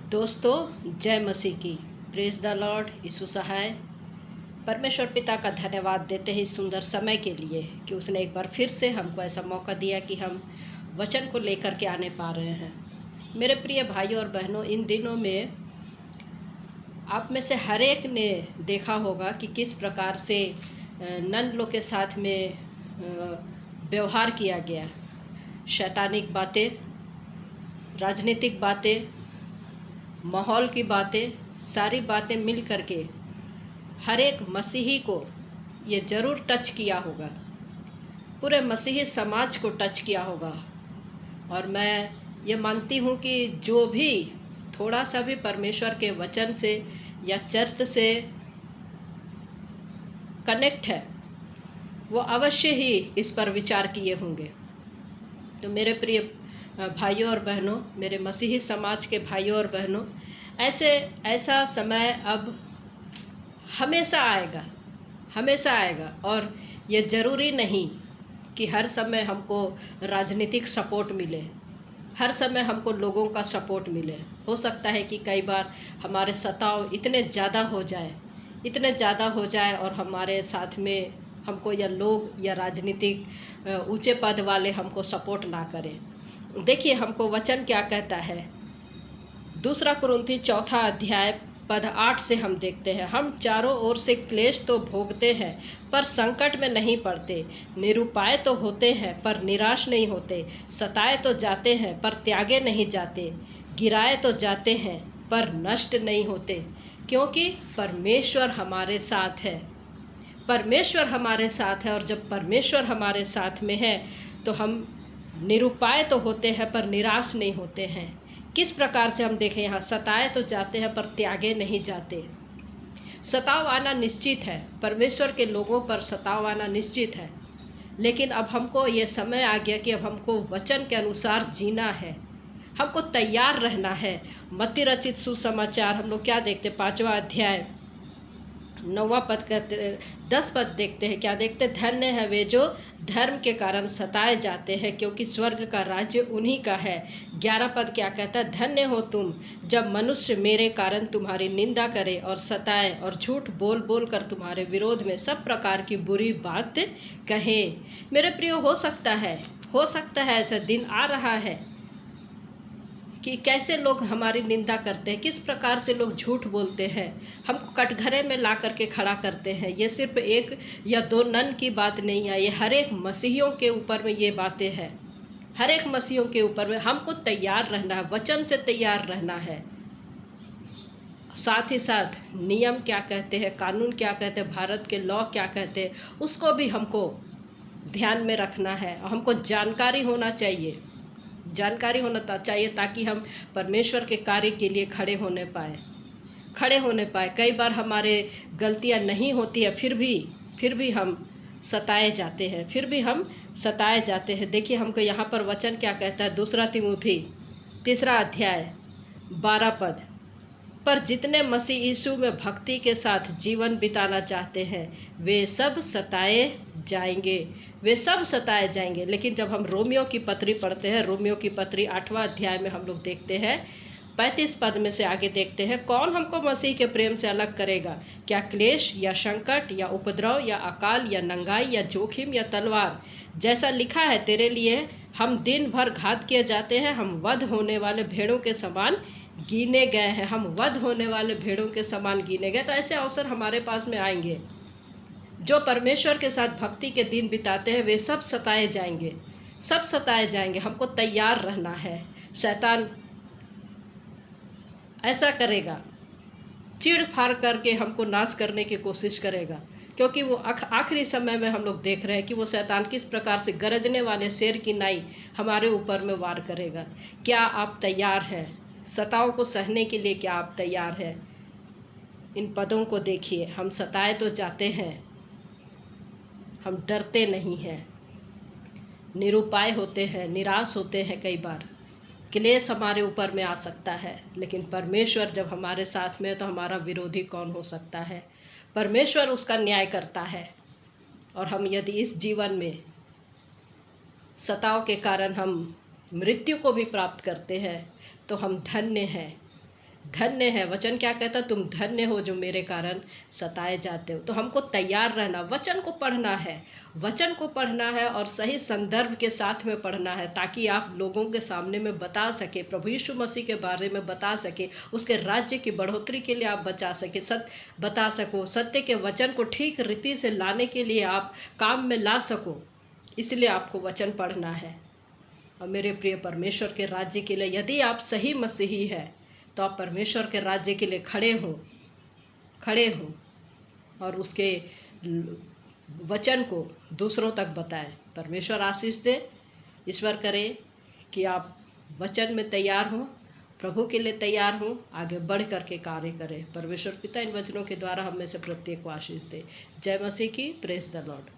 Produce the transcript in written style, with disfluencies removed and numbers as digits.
दोस्तों, जय मसीह की। Praise the lord. यीशु सहाय। परमेश्वर पिता का धन्यवाद देते हैं इस सुंदर समय के लिए कि उसने एक बार फिर से हमको ऐसा मौका दिया कि हम वचन को लेकर के आने पा रहे हैं। मेरे प्रिय भाइयों और बहनों, इन दिनों में आप में से हर एक ने देखा होगा कि किस प्रकार से नन लोग के साथ में व्यवहार किया गया। शैतानिक बातें, राजनीतिक बातें, माहौल की बातें, सारी बातें मिल करके हर एक मसीही को ये ज़रूर टच किया होगा, पूरे मसीही समाज को टच किया होगा। और मैं ये मानती हूँ कि जो भी थोड़ा सा भी परमेश्वर के वचन से या चर्च से कनेक्ट है, वो अवश्य ही इस पर विचार किए होंगे। तो मेरे प्रिय भाइयों और बहनों, मेरे मसीही समाज के भाइयों और बहनों, ऐसा समय अब हमेशा आएगा, हमेशा आएगा। और ये ज़रूरी नहीं कि हर समय हमको राजनीतिक सपोर्ट मिले, हर समय हमको लोगों का सपोर्ट मिले। हो सकता है कि कई बार हमारे सताव इतने ज़्यादा हो जाए और हमारे साथ में हमको या लोग या राजनीतिक ऊंचे पद वाले हमको सपोर्ट ना करें। देखिए हमको वचन क्या कहता है। 2 कुरिन्थी 4 अध्याय पद 8 से हम देखते हैं, हम चारों ओर से क्लेश तो भोगते हैं पर संकट में नहीं पड़ते, निरुपाय तो होते हैं पर निराश नहीं होते, सताए तो जाते हैं पर त्यागे नहीं जाते, गिराए तो जाते हैं पर नष्ट नहीं होते, क्योंकि परमेश्वर हमारे साथ है। परमेश्वर हमारे साथ है। और जब परमेश्वर हमारे साथ में है तो हम निरुपाय तो होते हैं पर निराश नहीं होते हैं। किस प्रकार से हम देखें, यहाँ सताए तो जाते हैं पर त्यागे नहीं जाते। सताव आना निश्चित है, परमेश्वर के लोगों पर सताव आना निश्चित है। लेकिन अब हमको ये समय आ गया कि अब हमको वचन के अनुसार जीना है, हमको तैयार रहना है। मत्ती रचित सुसमाचार हम लोग क्या देखते, 5वां अध्याय 9वां पद कहते, 10 पद देखते हैं। क्या देखते, धन्य है वे जो धर्म के कारण सताए जाते हैं, क्योंकि स्वर्ग का राज्य उन्हीं का है। 11 पद क्या कहता है, धन्य हो तुम जब मनुष्य मेरे कारण तुम्हारी निंदा करे और सताए और झूठ बोल बोल कर तुम्हारे विरोध में सब प्रकार की बुरी बात कहे। मेरे प्रियो, हो सकता है ऐसा दिन आ रहा है कि कैसे लोग हमारी निंदा करते हैं, किस प्रकार से लोग झूठ बोलते हैं, हमको कटघरे में ला करके खड़ा करते हैं। ये सिर्फ 1 या 2 नन की बात नहीं है, ये हर एक मसीहियों के ऊपर में ये बातें हैं। हर एक मसीहियों के ऊपर में हमको तैयार रहना है, वचन से तैयार रहना है। साथ ही साथ नियम क्या कहते हैं, कानून क्या कहते हैं, भारत के लॉ क्या कहते हैं, उसको भी हमको ध्यान में रखना है। हमको जानकारी होना चाहिए ताकि हम परमेश्वर के कार्य के लिए खड़े होने पाए। कई बार हमारे गलतियां नहीं होती है, फिर भी हम सताए जाते हैं। देखिए हमको यहाँ पर वचन क्या कहता है, 2 तीमुथी 3 अध्याय 12 पद, पर जितने मसीह यीशु में भक्ति के साथ जीवन बिताना चाहते हैं वे सब सताए जाएंगे। लेकिन जब हम रोमियो की पत्री पढ़ते हैं, रोमियो की पत्री 8वां अध्याय में हम लोग देखते हैं 35 पद में से आगे देखते हैं, कौन हमको मसीह के प्रेम से अलग करेगा? क्या क्लेश या संकट या उपद्रव या अकाल या नंगाई या जोखिम या तलवार? जैसा लिखा है, तेरे लिए हम दिन भर घात किए जाते हैं, हम वध होने वाले भेड़ों के समान गिने गए हैं। तो ऐसे अवसर हमारे पास में आएंगे। जो परमेश्वर के साथ भक्ति के दिन बिताते हैं वे सब सताए जाएंगे। हमको तैयार रहना है। शैतान ऐसा करेगा, चीड़ फाड़ करके हमको नाश करने की कोशिश करेगा, क्योंकि वो आखिरी समय में हम लोग देख रहे हैं कि वो शैतान किस प्रकार से गरजने वाले शेर की नाई हमारे ऊपर में वार करेगा। क्या आप तैयार हैं? सताव को सहने के लिए क्या आप तैयार हैं? इन पदों को देखिए, हम सताए तो जाते हैं, हम डरते नहीं हैं, निरुपाय होते हैं, निराश होते हैं। कई बार क्लेश हमारे ऊपर में आ सकता है, लेकिन परमेश्वर जब हमारे साथ में है तो हमारा विरोधी कौन हो सकता है? परमेश्वर उसका न्याय करता है। और हम यदि इस जीवन में सताव के कारण हम मृत्यु को भी प्राप्त करते हैं तो हम धन्य हैं। धन्य है, वचन क्या कहता, तुम धन्य हो जो मेरे कारण सताए जाते हो। तो हमको तैयार रहना, वचन को पढ़ना है, वचन को पढ़ना है और सही संदर्भ के साथ में पढ़ना है, ताकि आप लोगों के सामने में बता सके, प्रभु यीशु मसीह के बारे में बता सके, उसके राज्य की बढ़ोतरी के लिए आप बता सको, सत्य के वचन को ठीक रीति से लाने के लिए आप काम में ला सको। इसलिए आपको वचन पढ़ना है। और मेरे प्रिय परमेश्वर के राज्य के लिए यदि आप सही मसीही हैं तो आप परमेश्वर के राज्य के लिए खड़े हों और उसके वचन को दूसरों तक बताएं। परमेश्वर आशीष दे। ईश्वर करे कि आप वचन में तैयार हों, प्रभु के लिए तैयार हों, आगे बढ़ करके कार्य करें। परमेश्वर पिता इन वचनों के द्वारा हम में से प्रत्येक को आशीष दे। जय मसीह की। Praise the Lord.